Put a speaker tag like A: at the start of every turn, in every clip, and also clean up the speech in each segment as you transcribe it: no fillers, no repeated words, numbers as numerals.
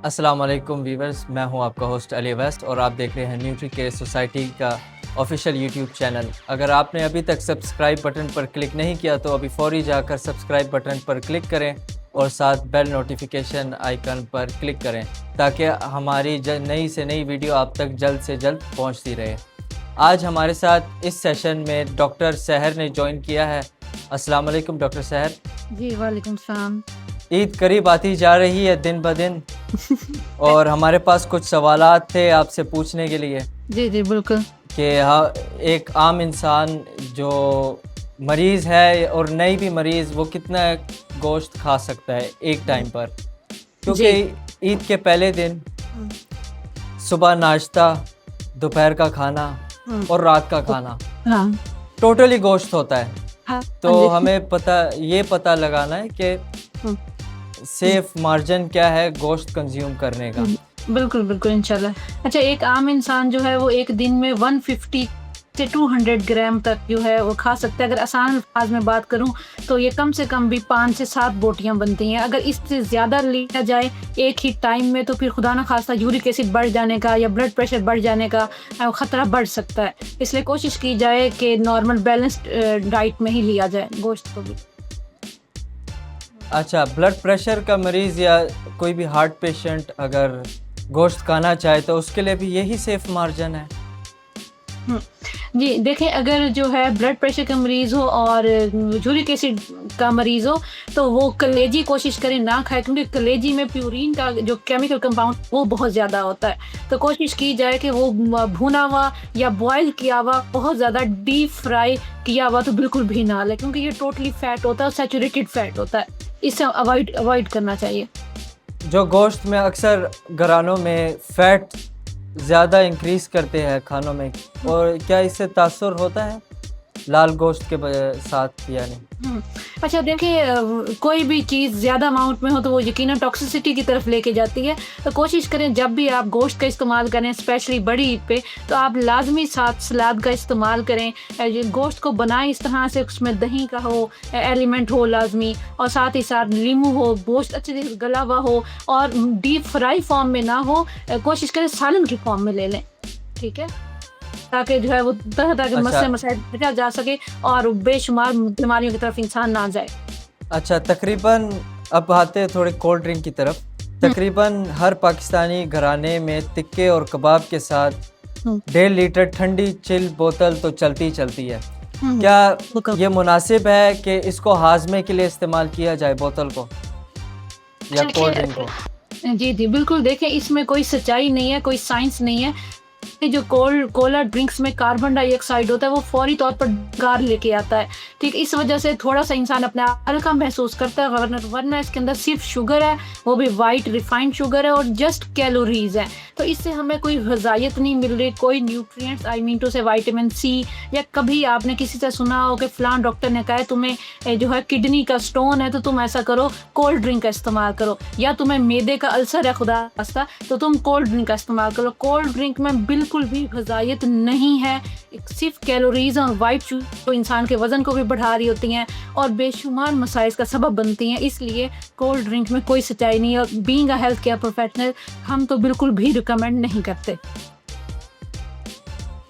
A: अस्सलाम वालेकुम वीवर्स, मैं हूं आपका होस्ट अली वेस्ट और आप देख रहे हैं न्यूट्री केयर सोसाइटी का ऑफिशियल यूट्यूब चैनल। अगर आपने अभी तक सब्सक्राइब बटन पर क्लिक नहीं किया तो अभी फ़ौरी जाकर सब्सक्राइब बटन पर क्लिक करें और साथ बेल नोटिफिकेशन आइकन पर क्लिक करें ताकि हमारी नई से नई वीडियो आप तक जल्द से जल्द पहुंचती रहे। आज हमारे साथ इस सेशन में डॉक्टर सहर ने ज्वाइन किया है। अस्सलाम वालेकुम डॉक्टर सहर।
B: जी वालेकुम सलाम।
A: ईद करीब आती जा रही है दिन ब दिन और हमारे पास कुछ सवालात थे आपसे पूछने के लिए
B: जी जी बिल्कुल
A: कि हाँ, एक आम इंसान जो मरीज़ है और नई भी मरीज़ वो कितना गोश्त खा सकता है एक टाइम पर, क्योंकि ईद के पहले दिन सुबह नाश्ता, दोपहर का खाना और रात का खाना
B: हाँ
A: टोटली गोश्त होता है।
B: हाँ
A: तो हमें पता लगाना है कि सेफ मार्जिन क्या है गोश्त कंज्यूम करने का।
B: बिल्कुल बिल्कुल इंशाल्लाह। अच्छा, एक आम इंसान जो है वो एक दिन में 150 से 200 ग्राम तक जो है वो खा सकता है। अगर आसान अल्फाज में बात करूं तो ये कम से कम भी 5 से 7 बोटियां बनती हैं। अगर इससे ज़्यादा लिया जाए एक ही टाइम में तो फिर खुदा न खास्ता यूरिक एसिड बढ़ जाने का या ब्लड प्रेशर बढ़ जाने का ख़तरा बढ़ सकता है। इसलिए कोशिश की जाए कि नॉर्मल बैलेंस्ड डाइट में ही लिया जाए गोश्त को भी।
A: अच्छा, ब्लड प्रेशर का मरीज़ या कोई भी हार्ट पेशेंट अगर गोश्त खाना चाहे तो उसके लिए भी यही सेफ मार्जिन है?
B: जी देखें, अगर जो है ब्लड प्रेशर का मरीज़ हो और यूरिक एसिड का मरीज़ हो तो वो कलेजी कोशिश करें ना खाए, क्योंकि कलेजी में प्यूरिन का जो केमिकल कंपाउंड वो बहुत ज़्यादा होता है। तो कोशिश की जाए कि वो भुना हुआ या बॉयल किया हुआ, बहुत ज़्यादा डीप फ्राई किया हुआ तो बिल्कुल भी ना ले, क्योंकि ये टोटली फैट होता है, सैचुरेटेड फैट होता है। इससे अवॉइड करना चाहिए।
A: जो गोश्त में अक्सर घरानों में फ़ैट ज़्यादा इंक्रीज़ करते हैं खानों में, और क्या इससे तासुर होता है लाल गोश्त के साथ या नहीं?
B: अच्छा देखिए, कोई भी चीज़ ज़्यादा अमाउंट में हो तो वो यकीनन टॉक्सिसिटी की तरफ लेके जाती है। तो कोशिश करें जब भी आप गोश्त का इस्तेमाल करें, स्पेशली बड़ी ईद पे, तो आप लाजमी साथ सलाद का इस्तेमाल करें। गोश्त को बनाएं इस तरह से उसमें दही का हो एलिमेंट हो लाजमी, और साथ ही साथ नींबू हो, गोश्त अच्छे से गला हुआ हो और डीप फ्राई फॉर्म में ना हो। कोशिश करें सालन की फॉर्म में ले लें, ठीक है, ताकि जो है वो तरह तरह के मसले मसाइल बचा जा सके और बेशुमार बीमारियों की तरफ इंसान ना जाए।
A: अच्छा, तकरीबन अब आते हैं थोड़े कोल्ड ड्रिंक की तरफ। तकरीबन हर पाकिस्तानी घराने में टिक्के और कबाब के साथ 1.5 लीटर ठंडी चिल बोतल तो चलती है। क्या ये मुनासिब है कि इसको हाजमे के लिए इस्तेमाल किया जाए बोतल को या कोल्ड ड्रिंक को?
B: जी जी बिल्कुल। देखें, इसमें कोई सच्चाई नहीं है, कोई साइंस नहीं है। जो कोला ड्रिंक्स में कार्बन डाइऑक्साइड होता है वो फौरी तौर पर गार लेके आता है, ठीक। इस वजह से थोड़ा सा इंसान अपने आप हल्का महसूस करता है, वरना इसके अंदर सिर्फ शुगर है, वो भी वाइट रिफाइंड शुगर है और जस्ट कैलोरीज है। तो इससे हमें कोई ग़िज़ायत नहीं मिल रही, कोई न्यूट्रिएंट्स, आई मीन टू से विटामिन सी, या कभी आपने किसी से सुना हो कि फ़लाँ डॉक्टर ने कहा है तुम्हें जो है किडनी का स्टोन है तो तुम ऐसा करो, कोल्ड ड्रिंक का इस्तेमाल करो, या तुम्हें मैदे का अल्सर है खुदा खास्ता तो तुम कोल्ड ड्रिंक का इस्तेमाल करो। कोल्ड ड्रिंक में बिल्कुल भी ग़िज़ायत नहीं है, सिर्फ कैलोरीज और वाइट तो इंसान के वज़न को भी बढ़ा रही होती हैं और बेशुमार मसाइल का सबब बनती हैं। इसलिए कोल्ड ड्रिंक में कोई सच्चाई नहीं है और being a health care professional हम तो बिल्कुल भी रिकमेंड नहीं करते।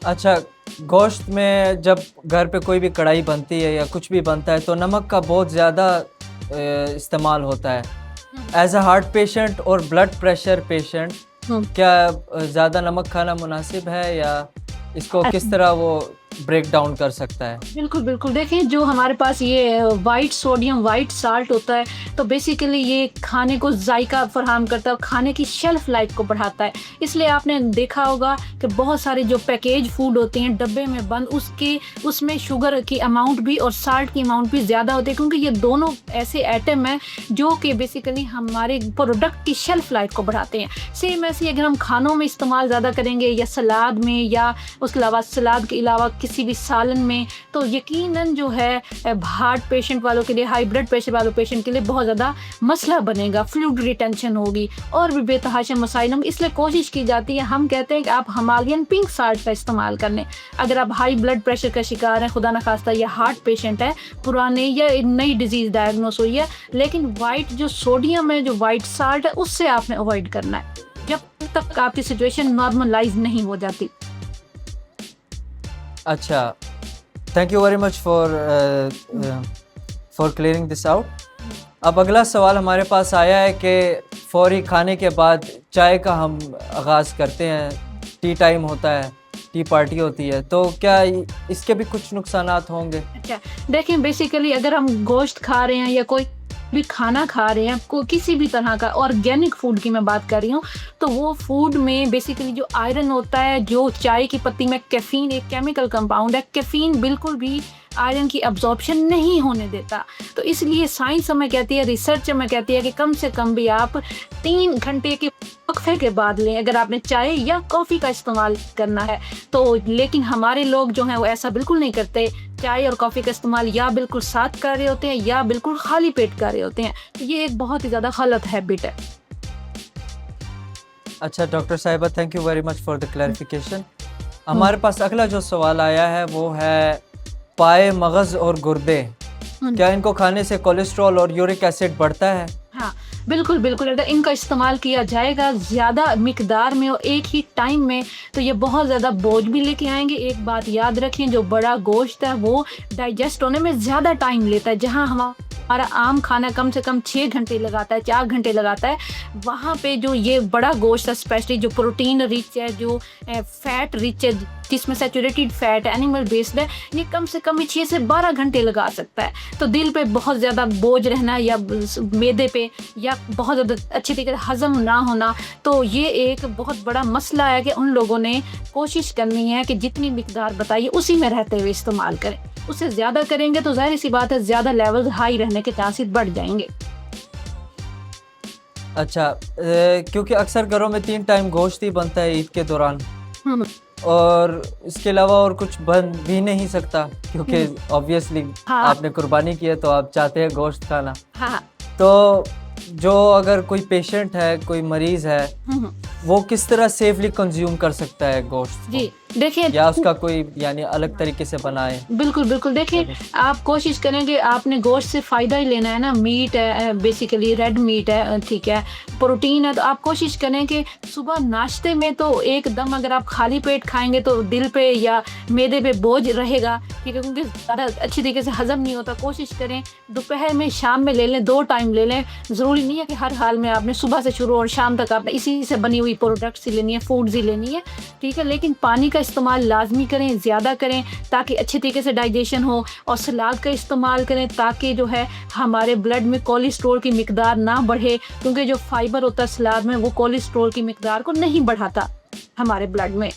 A: अच्छा, गोश्त में जब घर पे कोई भी कढ़ाई बनती है या कुछ भी बनता है तो नमक का बहुत ज़्यादा इस्तेमाल होता है। एज अ हार्ट पेशेंट और ब्लड प्रेशर पेशेंट क्या ज़्यादा नमक खाना मुनासिब है या इसको किस तरह वो ब्रेक डाउन कर सकता है?
B: बिल्कुल बिल्कुल। देखें, जो हमारे पास ये वाइट सोडियम वाइट साल्ट होता है तो बेसिकली ये खाने को जायका फराहम करता है, खाने की शेल्फ लाइफ को बढ़ाता है। इसलिए आपने देखा होगा कि बहुत सारे जो पैकेज फूड होते हैं डब्बे में बंद, उसमें शुगर की अमाउंट भी और साल्ट की अमाउंट भी ज़्यादा होती है, क्योंकि ये दोनों ऐसे आइटम हैं जो कि बेसिकली हमारे प्रोडक्ट की शेल्फ लाइफ को बढ़ाते हैं। सेम ऐसे अगर हम खानों में इस्तेमाल ज़्यादा करेंगे या सलाद में, या उसके अलावा सलाद के अलावा किसी भी सालन में, तो यकीनन जो है हार्ट पेशेंट वालों के लिए, हाई ब्लड प्रेशर वालों पेशेंट के लिए बहुत ज़्यादा मसला बनेगा, फ्लूइड रिटेंशन होगी और भी बेतहाशा मसाइल होंगे। इसलिए कोशिश की जाती है, हम कहते हैं कि आप हिमालयन पिंक साल्ट का इस्तेमाल कर लें। अगर आप हाई ब्लड प्रेशर का शिकार हैं, खुदा न खास्ता या हार्ट पेशेंट है, पुराने या नई डिजीज़ डायग्नोस हुई है, लेकिन वाइट जो सोडियम है, जो वाइट साल्ट है, उससे आपने अवॉइड करना है जब तक आपकी सिचुएशन नॉर्मलाइज नहीं हो जाती।
A: अच्छा, thank you very much for clearing this out. अब अगला सवाल हमारे पास आया है कि फौरी खाने के बाद चाय का हम आगाज़ करते हैं, टी टाइम होता है, टी पार्टी होती है, तो क्या इसके भी कुछ नुकसानात होंगे?
B: अच्छा, देखें बेसिकली अगर हम गोश्त खा रहे हैं या कोई भी खाना खा रहे हैं, को किसी भी तरह का ऑर्गेनिक फूड की मैं बात कर रही हूँ, तो वो फूड में बेसिकली जो आयरन होता है, जो चाय की पत्ती में कैफीन एक केमिकल कंपाउंड है, कैफीन बिल्कुल भी आयरन की अब्जॉर्प्शन नहीं होने देता। तो इसलिए साइंस हमें कहती है, रिसर्च हमें कहती है कि कम से कम भी आप 3 घंटे के वक्फे के बाद लें अगर आपने चाय या कॉफ़ी का इस्तेमाल करना है तो। लेकिन हमारे लोग जो हैं वो ऐसा बिल्कुल नहीं करते, चाय और कॉफ़ी का इस्तेमाल या बिल्कुल साथ कर रहे होते हैं या बिल्कुल खाली पेट कर रहे होते हैं। तो ये एक बहुत ही ज़्यादा गलत हैबिट है।
A: अच्छा डॉक्टर साहिबा, thank you very much for the clarification. हमारे पास अगला जो सवाल आया है वो है पाए, मगज़ और गुर्दे, क्या इनको खाने से कोलेस्ट्रॉल और यूरिक एसिड बढ़ता है?
B: हाँ बिल्कुल बिल्कुल, अगर इनका इस्तेमाल किया जाएगा ज़्यादा मिकदार में और एक ही टाइम में तो ये बहुत ज़्यादा बोझ भी लेके आएंगे। एक बात याद रखें, जो बड़ा गोश्त है वो डाइजेस्ट होने में ज़्यादा टाइम लेता है। जहाँ हमारा आम खाना कम से कम 6 घंटे लगाता है, 4 घंटे लगाता है, वहाँ पे जो ये बड़ा गोश्त है, स्पेशली जो प्रोटीन रिच है, जो फैट रिच है, जिसमें सैचुरेटेड फैट एनिमल बेस्ड है, ये कम से कम 6 से 12 घंटे लगा सकता है। तो दिल पे बहुत ज़्यादा बोझ रहना या मैदे पे या बहुत ज़्यादा अच्छी तरीके से हज़म ना होना, तो ये एक बहुत बड़ा मसला है कि उन लोगों ने कोशिश करनी है कि जितनी मिकदार बताइए उसी में रहते हुए इस्तेमाल करें। उससे ज़्यादा करेंगे तो जाहिर सी बात है ज़्यादा लेवल हाई रहने के चांसेस बढ़ जाएंगे।
A: अच्छा, क्योंकि अक्सर घरों में 3 टाइम गोश्त ही बनता है ईद के दौरान, और इसके अलावा और कुछ बन भी नहीं सकता, क्योंकि ऑब्वियसली आपने कुर्बानी की है तो आप चाहते हैं गोश्त खाना। तो जो अगर कोई पेशेंट है, कोई मरीज है, वो किस तरह सेफली कंज्यूम कर सकता है गोश्त? जी
B: देखिए,
A: या उसका कोई यानी अलग तरीके से बनाए?
B: बिल्कुल बिल्कुल, देखिए आप कोशिश करेंगे, आपने गोश्त से फ़ायदा ही लेना है ना, मीट है बेसिकली, रेड मीट है, ठीक है, प्रोटीन है, तो आप कोशिश करें कि सुबह नाश्ते में तो एकदम अगर आप खाली पेट खाएंगे तो दिल पे या मैदे पे बोझ रहेगा, ठीक है, क्योंकि ज़्यादा अच्छी तरीके से हज़म नहीं होता। कोशिश करें दोपहर में, शाम में ले लें, 2 टाइम ले लें। ज़रूरी नहीं है कि हर हाल में आपने सुबह से शुरू और शाम तक आपने इसी से बनी हुई प्रोडक्ट्स ही लेनी है, फूड्स ही लेनी है, ठीक है, लेकिन पानी का इस्तेमाल लाजमी करें, ज़्यादा करें ताकि अच्छी तरीके से डाइजेशन हो, और सलाद का इस्तेमाल करें ताकि जो है हमारे ब्लड में कोलेस्ट्रॉल की मिकदार ना बढ़े, क्योंकि जो फाइबर होता है सलाद में वो कोलेस्ट्रॉल की मिकदार को नहीं बढ़ाता हमारे ब्लड में।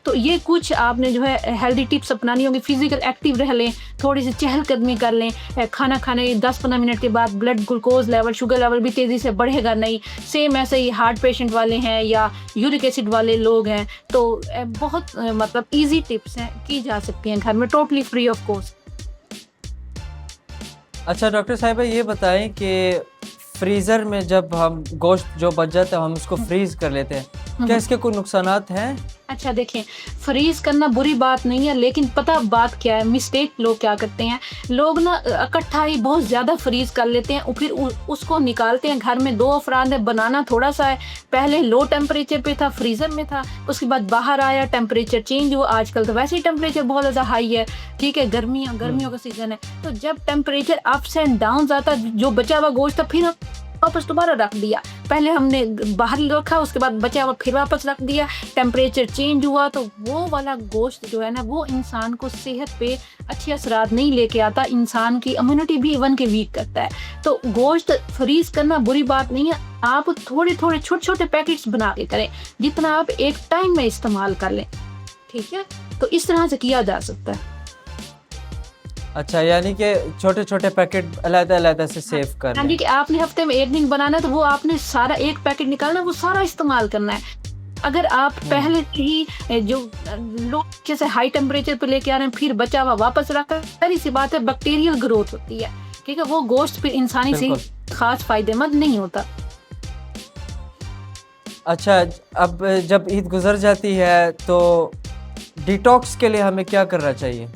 B: तो ये कुछ आपने जो है हेल्दी टिप्स अपनानी होंगी। फिजिकल एक्टिव रह लें, थोड़ी सी चहलकदमी कर लें, खाना खाने 10-15 मिनट के बाद blood glucose level, sugar level भी तेज़ी से बढ़ेगा नहीं। सेम ऐसे ही हार्ट पेशेंट वाले हैं या यूरिक एसिड वाले लोग हैं, तो बहुत मतलब इजी टिप्स हैं, की जा सकती हैं घर में, टोटली फ्री ऑफ कॉस्ट।
A: अच्छा डॉक्टर साहिबा, ये बताएं कि फ्रीज़र में जब हम गोश्त जो बच जाता है हम उसको फ्रीज़ कर लेते हैं, क्या इसके कोई नुकसानात हैं? अच्छा,
B: देखें, फ्रीज करना बुरी बात नहीं है, लेकिन पता बात क्या है, मिस्टेक लोग क्या करते हैं, लोग ना इकट्ठा ही बहुत ज़्यादा फ्रीज कर लेते हैं और फिर उसको निकालते हैं। घर में 2 अफराद है, बनाना थोड़ा सा है, पहले लो टेम्परेचर पे था, फ्रीज़र में था, उसके बाद बाहर आया, टेम्परेचर चेंज हुआ, आजकल तो वैसे ही टेम्परेचर बहुत ज़्यादा हाई है, ठीक है, गर्मियों का सीज़न है, तो जब टेम्परेचर अप्स एंड डाउन आता, जो बचा हुआ गोश्त था फिर वापस दोबारा रख दिया। पहले हमने बाहर रखा, उसके बाद बचा हुआ फिर वापस रख दिया, टेम्परेचर चेंज हुआ, तो वो वाला गोश्त जो है ना, वो इंसान को सेहत पे अच्छे असरात नहीं लेके आता, इंसान की इम्यूनिटी भी इवन के वीक करता है। तो गोश्त फ्रीज करना बुरी बात नहीं है, आप थोड़े थोड़े छोटे छोटे पैकेट्स बना के करें, जितना आप एक टाइम में इस्तेमाल कर लें, ठीक है, तो इस तरह से किया जा सकता है।
A: अच्छा, यानी कि छोटे छोटे पैकेट अलग-अलग से सेव कर लें।
B: हाँ जी, कि आपने हफ्ते में 1 दिन बनाना है तो वो आपने सारा एक पैकेट निकालना, वो सारा इस्तेमाल करना है। अगर आप पहले से ही जो लोग जैसे हाई टेम्परेचर पे लेके आ रहे हैं फिर बचा हुआ वापस रखा, सारी सी बात है बैक्टीरियल ग्रोथ होती है, ठीक है, वो गोश्त फिर इंसानी से
A: बिल्कुल।
B: खास फायदेमंद नहीं होता।
A: अच्छा, अब जब ईद गुजर जाती है तो डिटॉक्स के लिए हमें क्या करना चाहिए?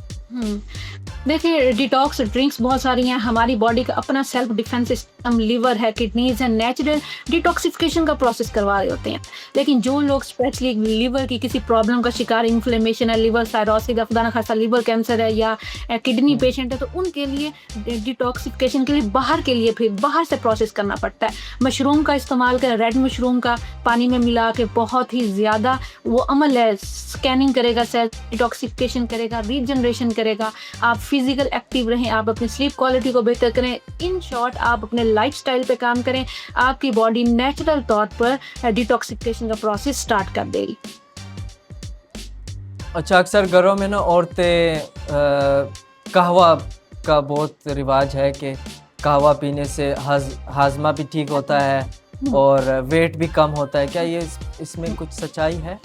B: देखिए डिटॉक्स ड्रिंक्स बहुत सारी हैं, हमारी बॉडी का अपना सेल्फ डिफेंस सिस्टम, लिवर है, किडनीज है, नेचुरल डिटॉक्सिफिकेशन का प्रोसेस करवा रहे होते हैं। लेकिन जो लोग स्पेशली लिवर की किसी प्रॉब्लम का शिकार, इन्फ्लेमेशन है, लिवर साइरोसिस, खुदा न खास्ता लिवर कैंसर है या किडनी पेशेंट है, तो उनके लिए डिटॉक्सिफिकेशन के लिए बाहर से प्रोसेस करना पड़ता है। मशरूम का इस्तेमाल करें, रेड मशरूम का पानी में मिला के, बहुत ही ज़्यादा वो अमल है, स्कैनिंग करेगा, सेल डिटॉक्सिफिकेशन करेगा, रीजनरेशन करेगा। आप फिजिकल एक्टिव रहें, आप अपनी स्लीप क्वालिटी को बेहतर करें, इन शॉर्ट आप अपने लाइफस्टाइल पे काम करें, आपकी बॉडी नेचुरल तौर पर डिटॉक्सिफिकेशन का प्रोसेस स्टार्ट कर देगी।
A: अच्छा, अक्सर घरों में ना औरतें कहवा का बहुत रिवाज है कि कहवा पीने से हाजमा भी ठीक होता है और वेट भी कम होता है। क्या ये इसमें कुछ सच्चाई है?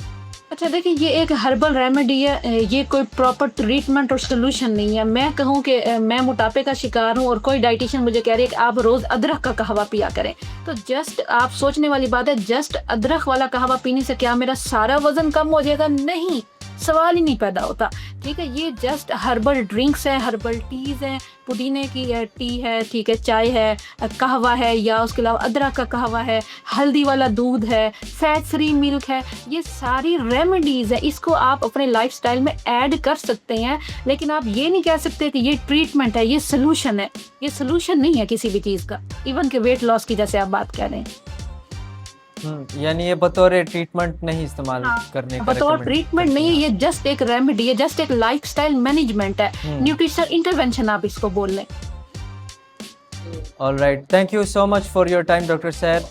B: अच्छा देखिए, ये एक हर्बल रेमेडी है, ये कोई प्रॉपर ट्रीटमेंट और सोल्यूशन नहीं है। मैं कहूँ कि मैं मोटापे का शिकार हूँ और कोई डाइटिशियन मुझे कह रही है कि आप रोज़ अदरक का कहवा पिया करें, तो जस्ट आप सोचने वाली बात है, जस्ट अदरक वाला कहवा पीने से क्या मेरा सारा वजन कम हो जाएगा? नहीं, सवाल ही नहीं पैदा होता, ठीक है। ये जस्ट हर्बल ड्रिंक्स है, हर्बल टीज़ हैं, पुदीने की टी है, ठीक है, चाय है, कहवा है, या उसके अलावा अदरक का कहवा है, हल्दी वाला दूध है, फैट फ्री मिल्क है, ये सारी रेमेडीज़ है। इसको आप अपने लाइफस्टाइल में ऐड कर सकते हैं, लेकिन आप ये नहीं कह सकते कि ये ट्रीटमेंट है, ये सोल्यूशन है। ये सोल्यूशन नहीं है किसी भी चीज़ का, इवन के वेट लॉस की जैसे आप बात कर रहे हैं।
A: यानी ये बतौर ट्रीटमेंट नहीं इस्तेमाल करने का
B: बतौर ट्रीटमेंट नहीं है, ये जस्ट एक रेमेडी है, जस्ट एक लाइफस्टाइल मैनेजमेंट है, न्यूट्रिशनल इंटरवेंशन आप इसको बोल लें।
A: Alright, thank you so much for your time doctor सैर।